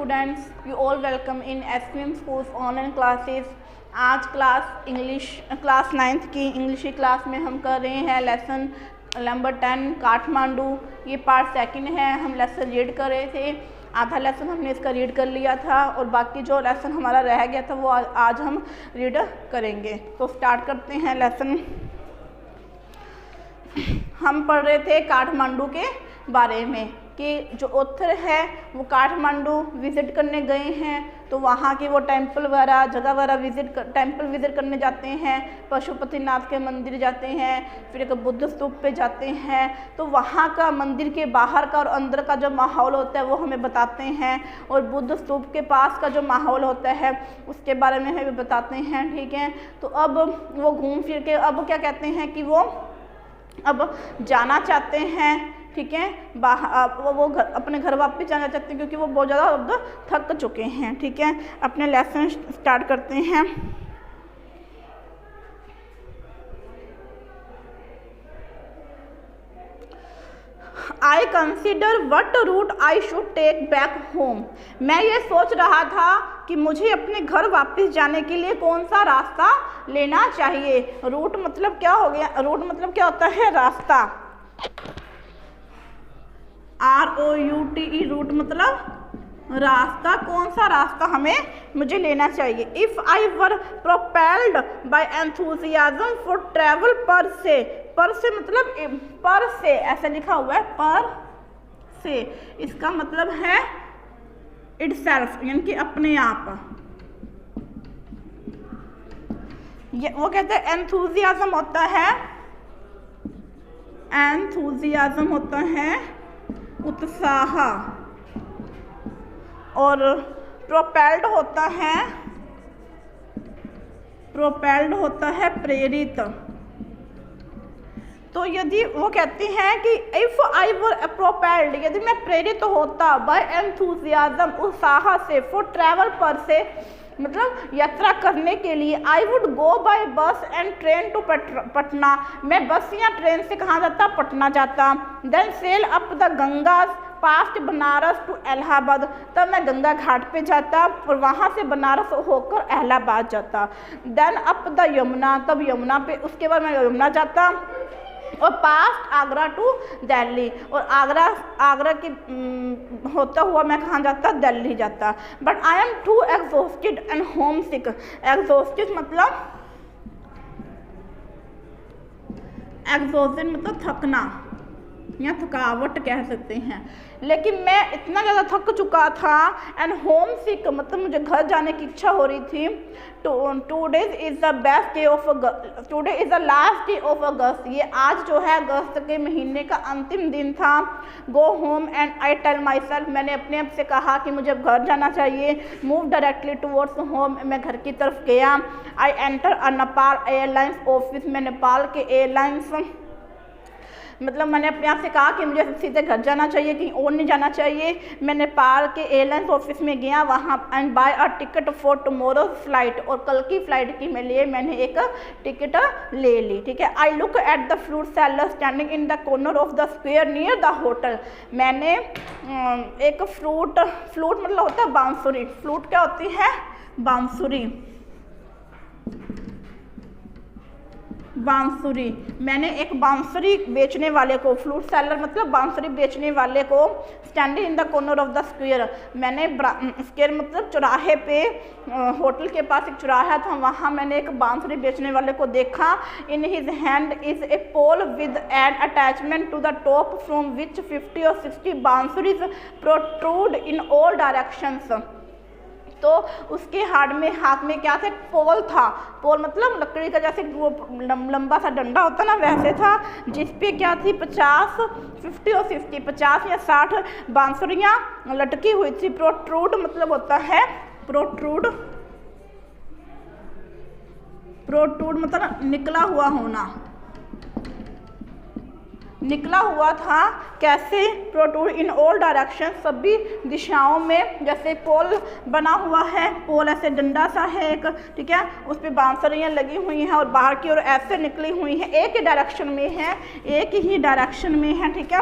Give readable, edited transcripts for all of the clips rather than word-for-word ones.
Students, you all welcome in SPM schools online classes. आज class 9th की English की class में हम कर रहे हैं लेसन नंबर 10 काठमांडू। ये पार्ट सेकंड है। हम लेसन रीड कर रहे थे, आधा लेसन हमने इसका रीड कर लिया था और बाकी जो लेसन हमारा रह गया था वो आज हम रीड करेंगे। तो स्टार्ट करते हैं लेसन। हम पढ़ रहे थे काठमांडू के बारे में कि जो ऑथर है वो काठमांडू विज़िट करने गए हैं, तो वहाँ के वो टेंपल वगैरह जगह वगैरह टेंपल विज़िट करने जाते हैं, पशुपतिनाथ के मंदिर जाते हैं, फिर एक बुद्ध स्तूप पे जाते हैं। तो वहाँ का मंदिर के बाहर का और अंदर का जो माहौल होता है वो हमें बताते हैं, और बुद्ध स्तूप के पास का जो माहौल होता है उसके बारे में हमें बताते हैं। ठीक है, तो अब वो घूम फिर के अब क्या कहते हैं कि वो अब जाना चाहते हैं। ठीक है, वो अपने घर वापस जाना चाहते हैं क्योंकि वो बहुत ज़्यादा अब थक चुके हैं। ठीक है, अपने लेसन स्टार्ट करते हैं। I consider what route I should take back home. मैं ये सोच रहा था कि मुझे अपने घर वापस जाने के लिए कौन सा रास्ता लेना चाहिए। रूट मतलब क्या हो गया? रूट मतलब क्या होता है? रास्ता। ROUTE रूट मतलब रास्ता। कौन सा रास्ता मुझे लेना चाहिए? If I were propelled by enthusiasm for travel पर से मतलब पर से ऐसा लिखा हुआ है, पर से इसका मतलब है इटसेल्फ यानी कि अपने आप। ये वो कहते हैं एंथुजियाज्म होता है उत्साह, और प्रोपेल्ड होता है प्रेरित। तो यदि वो कहते हैं कि इफ़ आई वर प्रोपेल्ड, यदि मैं प्रेरित होता बाय एंथुजियाज्म उत्साह से, फॉर ट्रैवल पर से मतलब यात्रा करने के लिए, I would go by bus and train to Patna. मैं बस या ट्रेन से कहाँ जाता? पटना जाता। Then sail up the Ganga past Banaras to Allahabad. तब मैं गंगा घाट पे जाता और वहाँ से बनारस होकर इलाहाबाद जाता। देन अप द यमुना, तब यमुना पे उसके बाद मैं यमुना जाता और पास्ट आगरा टू दिल्ली, और आगरा की होता हुआ मैं कहाँ जाता? दिल्ली जाता। But I am too exhausted and homesick. Exhausted मतलब थकना या थकावट कह सकते हैं। लेकिन मैं इतना ज़्यादा थक चुका था, एंड होम सिक मतलब मुझे घर जाने की इच्छा हो रही थी। Today is the last day of अगस्त। ये आज जो है अगस्त के महीने का अंतिम दिन था। Go home and I tell myself, मैंने अपने आप से कहा कि मुझे घर जाना चाहिए। मूव डायरेक्टली टूवर्ड्स होम, मैं घर की तरफ गया। I enter a Nepal airlines office, मैं नेपाल के एयरलाइंस मतलब मैंने अपने आप से कहा कि मुझे सीधे घर जाना चाहिए, कहीं और नहीं जाना चाहिए। मैं नेपाल के एयरलाइंस ऑफिस में गया वहाँ, and buy a ticket for tomorrow flight, और कल की फ़्लाइट की मैंने एक टिकट ले ली। ठीक है, I look at the fruit seller standing in the corner of the square near the hotel. मैंने एक फ्लूट मतलब होता है बांसुरी। फ्लूट क्या होती है? बांसुरी। मैंने एक बांसुरी बेचने वाले को, फ्लूट सेलर मतलब बांसुरी बेचने वाले को, standing in the corner of the square, मैंने स्क्वायर मतलब चौराहे पे, होटल के पास एक चौराहा था, वहाँ मैंने एक बांसुरी बेचने वाले को देखा। In his hand is a pole with an attachment to the top from which 50 or 60 बांसुरीज प्रोट्रूड इन ऑल डायरेक्शंस। तो उसके हाथ में क्या था? पोल था। पोल मतलब लकड़ी का जैसे वो लंबा सा डंडा होता ना, वैसे था, जिस पे क्या थी 50 या 60 बांसुरियाँ लटकी हुई थी। प्रोट्रूड मतलब होता है प्रोट्रूड मतलब निकला हुआ होना। निकला हुआ था कैसे? प्रोट्रूड इन ऑल डायरेक्शन, सभी दिशाओं में। जैसे पोल बना हुआ है, पोल ऐसे डंडा सा है एक, ठीक है, उस पर बांसुरियाँ लगी हुई हैं और बाहर की ओर ऐसे निकली हुई हैं, एक ही डायरेक्शन में है, ठीक है।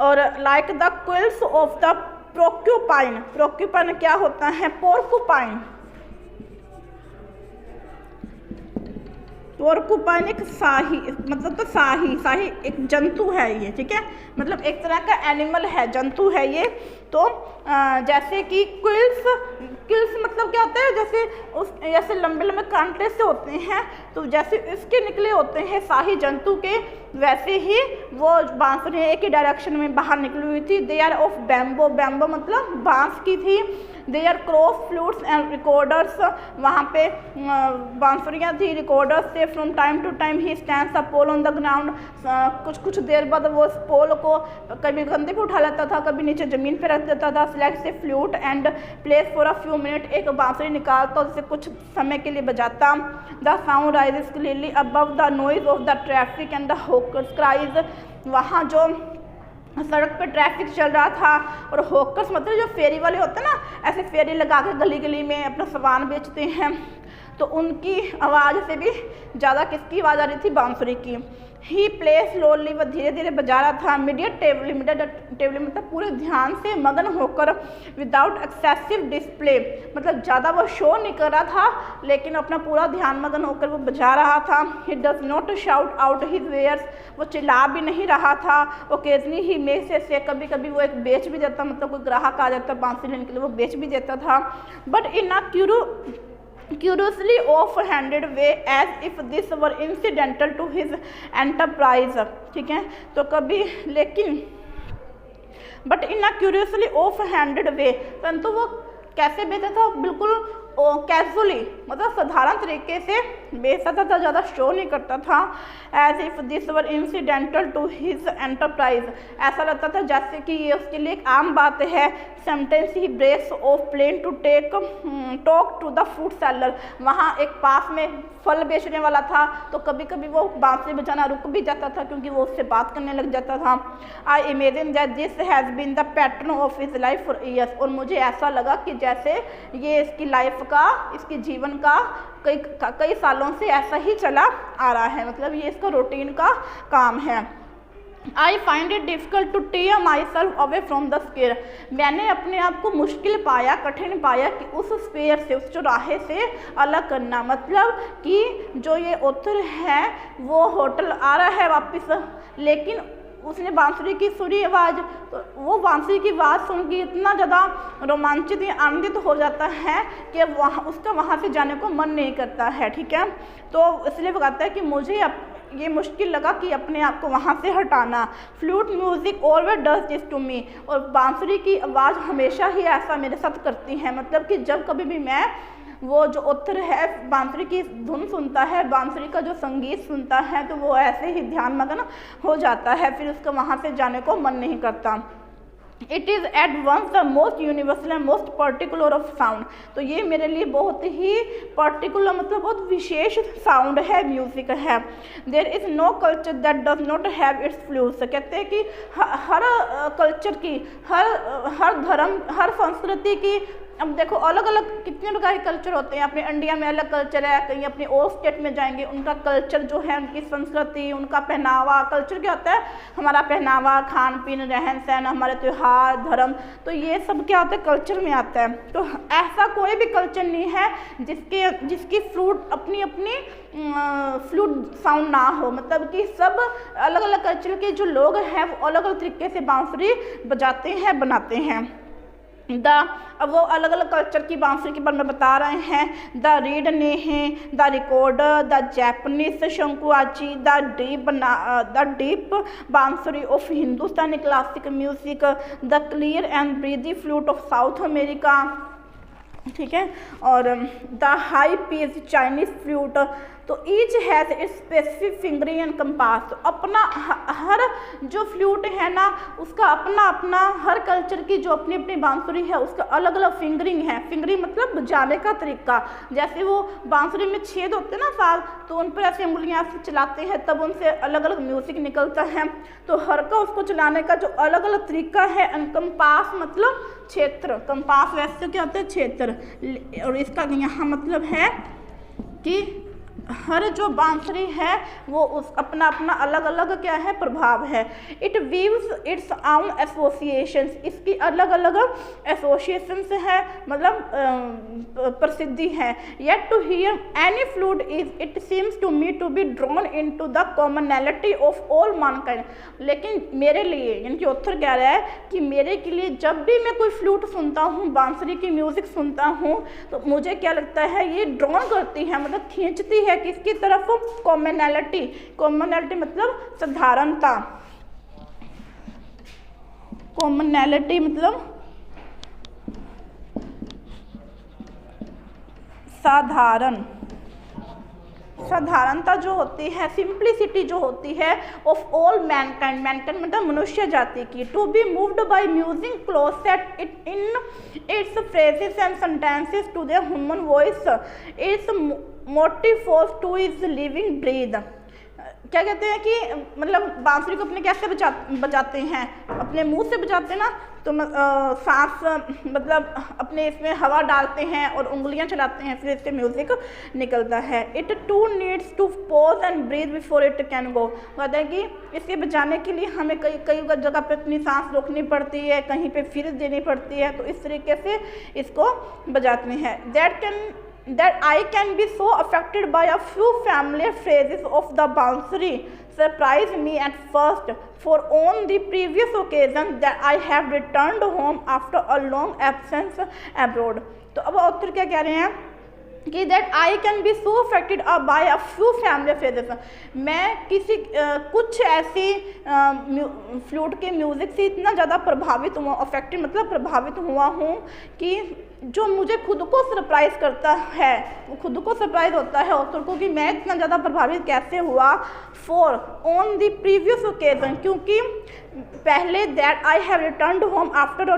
और like the quills of the porcupine, porcupine क्या होता है? पोर्कुपाइन। पोर्कुपाइन एक शाही, मतलब तो शाही एक जंतु है ये, ठीक है, मतलब एक तरह का एनिमल है, जंतु है ये। तो जैसे कि क्विल्स मतलब क्या होता है? जैसे लंबे लंबे कांटे से होते हैं, तो जैसे इसके निकले होते हैं शाही जंतु के, वैसे ही वो बांसुरी एक ही डायरेक्शन में बाहर निकली हुई थी। They are of bamboo, bamboo मतलब बांस की थी। They are crow, flutes and recorders, वहाँ पे बांसुरियाँ थी, रिकॉर्डर्स थे। From time to time he stands a pole on the ground, कुछ देर बाद वो इस पोल को कभी कंधे पे उठा लेता था, कभी नीचे ज़मीन पे रख देता था। Select a flute and place for a few minute, एक बांसुरी निकालता और उसे कुछ समय के लिए बजाता। The sound rises clearly above the noise of the traffic and the hawkers cries, वहाँ जो सड़क पे ट्रैफिक चल रहा था और हॉकर्स मतलब जो फेरी वाले होते हैं ना, ऐसे फेरी लगा के गली गली में अपना सामान बेचते हैं, तो उनकी आवाज़ से भी ज़्यादा किसकी आवाज़ आ रही थी? बांसुरी की। ही प्ले स्लोली, वह धीरे धीरे बजा रहा था। टेबली मतलब पूरे ध्यान से मगन होकर, विदाउट एक्सेसिव डिस्प्ले मतलब ज़्यादा वो शो नहीं कर रहा था, लेकिन अपना पूरा ध्यान मगन होकर वो बजा रहा था। He does not shout out his wares, वो चिल्ला भी नहीं रहा था। ओकेजनली ही मेक्स से, कभी कभी वो एक बेच भी देता, मतलब कोई ग्राहक आ जाता बांसुरी लेने के लिए, वो बेच भी देता था। But in a curiously off-handed way, as if this were incidental to his enterprise, ठीक है। तो कभी लेकिन but in a curiously offhanded way, परंतु वो कैसे बेचता था? बिल्कुल कैजुअली, मतलब साधारण तरीके से बेचता था, ज़्यादा शो नहीं करता था। As if this were incidental to his enterprise, ऐसा लगता था जैसे कि ये उसके लिए एक आम बात है। Sometimes he breaks off playing to talk to the fruit seller, वहाँ एक पास में फल बेचने वाला था, तो कभी कभी वो बांसुरी बजाना रुक भी जाता था क्योंकि वो उससे बात करने लग जाता था। I imagine that this has been the pattern of his life for years, और मुझे ऐसा लगा कि जैसे ये इसकी लाइफ का, इसके जीवन का कई सालों से ऐसा ही चला आ रहा है, मतलब ये इसका रूटीन का काम है। I find it difficult to tear myself away from the square, मैंने अपने आप को मुश्किल पाया, कठिन पाया कि उस स्पेयर से, उस चौराहे से अलग करना। मतलब कि जो ये ऑथर है वो होटल आ रहा है वापस, लेकिन उसने बांसुरी की सुनी आवाज़, तो वो बांसुरी की आवाज़ सुन के इतना ज़्यादा रोमांचित या आनंदित हो जाता है कि उसका वहाँ से जाने को मन नहीं करता है, ठीक है। तो इसलिए वो कहता है कि मुझे ये मुश्किल लगा कि अपने आप को वहाँ से हटाना। Flute music always does this to me, और बांसुरी की आवाज़ हमेशा ही ऐसा मेरे साथ करती है, मतलब कि जब कभी भी मैं वो जो ऑथर है बांसुरी की धुन सुनता है, बांसुरी का जो संगीत सुनता है, तो वो ऐसे ही ध्यान मग्न हो जाता है, फिर उसका वहाँ से जाने को मन नहीं करता। It is at once the most universal and most particular of sound, तो ये मेरे लिए बहुत ही पर्टिकुलर मतलब बहुत विशेष साउंड है, म्यूज़िक है। There is no culture that does not have its flutes, कहते हैं कि हर कल्चर की, हर धर्म, हर संस्कृति की, अब देखो अलग अलग कितने प्रकार के कल्चर होते हैं। अपने इंडिया में अलग कल्चर है, कहीं अपने और स्टेट में जाएंगे उनका कल्चर जो है, उनकी संस्कृति, उनका पहनावा, कल्चर क्या होता है? हमारा पहनावा, खान पीन, रहन सहन, हमारे त्यौहार, धर्म, तो ये सब क्या होता है? कल्चर में आता है। तो ऐसा कोई भी कल्चर नहीं है जिसकी फ्लूट अपनी फ्लूट साउंड ना हो, मतलब कि सब अलग अलग कल्चर के जो लोग हैं वो अलग अलग तरीके से बांसुरी बजाते हैं, बनाते हैं। अब वो अलग अलग कल्चर की बांसुरी के बारे में बता रहे हैं। द रीड ने हैं, the recorder, the Japanese shakuhachi, the deep bansuri of Hindustani classic music, the clear and breathy flute of South America, ठीक है, और the high pitch Chinese flute. तो each has its specific fingering and compass, तो अपना हर जो flute है ना उसका अपना हर कल्चर की जो अपनी अपनी बांसुरी है उसका अलग अलग फिंगरिंग है। फिंगरिंग मतलब बजाने का तरीका, जैसे वो बांसुरी में छेद होते हैं ना साल, तो उन पर ऐसे उंगलियां से चलाते हैं तब उनसे अलग अलग म्यूज़िक निकलता है। तो हर का उसको चलाने का जो अलग अलग तरीका है। एंड कंपास मतलब क्षेत्र, कंपास वैसे क्या होता है? क्षेत्र, और इसका यहाँ मतलब है कि हर जो बांसुरी है वो उस अपना अपना अलग अलग क्या है प्रभाव है। It weaves its own associations, इसकी अलग अलग एसोसिएशंस है, मतलब प्रसिद्धि है। Yet to hear any flute is it seems to me to be drawn into the commonality of all mankind. लेकिन मेरे लिए, यानी कि ऑथर कह रहा है कि मेरे के लिए जब भी मैं कोई फ्लूट सुनता हूँ, बांसुरी की म्यूज़िक सुनता हूँ, तो मुझे क्या लगता है ये ड्रॉन करती है, मतलब खींचती है किसकी तरफ, कॉमनैलिटी। कॉमनैलिटी मतलब साधारणता, कॉमनैलिटी मतलब साधारण, साधारणता जो होती है, सिंप्लिसिटी जो होती है ऑफ ऑल मैनकाइंड, मैनकाइंड मतलब मनुष्य जाति की। To be moved by music closest it in its phrases and sentences to the human voice, its motive force too is living breath. क्या कहते हैं कि मतलब बांसुरी को अपने कैसे बजाते हैं, अपने मुंह से बजाते हैं ना, तो सांस मतलब अपने इसमें हवा डालते हैं और उंगलियां चलाते हैं, फिर इससे म्यूजिक निकलता है। It too needs to pause and breathe before it can go. कहते हैं कि इसे बजाने के लिए हमें कई जगह पे अपनी सांस रोकनी पड़ती है, कहीं पे फिर देनी पड़ती है, तो इस तरीके से इसको बजाते हैं। That I can be so affected by a few familiar phrases of the Bansuri surprised me at first, for on the previous occasion that I have returned home after a long absence abroad। तो अब author क्या कह रहे हैं कि that I can be so affected by a few family phrases, मैं किसी कुछ ऐसी फ्लूट के म्यूज़िक से इतना ज़्यादा प्रभावित हुआ, अफेक्टेड मतलब प्रभावित हुआ हूँ कि जो मुझे खुद को सरप्राइज़ करता है, वो खुद को सरप्राइज़ होता है ऑथर को कि मैं इतना ज़्यादा प्रभावित कैसे हुआ। For on the previous occasion, क्योंकि पहले that I have returned home after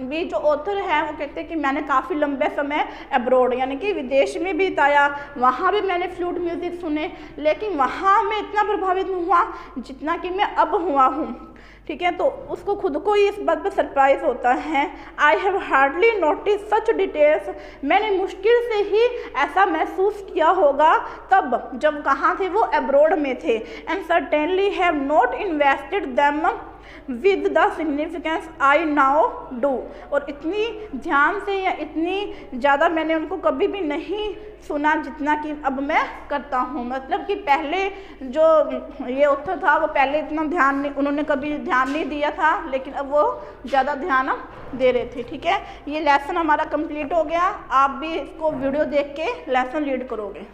भी जो ऑथर है वो कहते हैं कि मैंने काफ़ी लंबे समय अब्रॉड यानी कि विदेश में बिताया, वहाँ भी मैंने फ्लूट म्यूज़िक सुने, लेकिन वहाँ मैं इतना प्रभावित हुआ जितना कि मैं अब हुआ हूँ। ठीक है, तो उसको खुद को ही इस बात पर सरप्राइज होता है। I have hardly notice such details, मैंने मुश्किल से ही ऐसा महसूस किया होगा तब जब कहाँ थे, वो अब्रॉड में थे। And certainly have not invested them with the significance I now do, और इतनी ध्यान से या इतनी ज़्यादा मैंने उनको कभी भी नहीं सुना जितना कि अब मैं करता हूँ। मतलब कि पहले जो ये ऑथर था वो पहले इतना ध्यान नहीं, उन्होंने कभी ध्यान नहीं दिया था, लेकिन अब वो ज़्यादा ध्यान दे रहे थे। ठीक है, ये लेसन हमारा कंप्लीट हो गया। आप भी इसको वीडियो देख के लेसन रीड करोगे।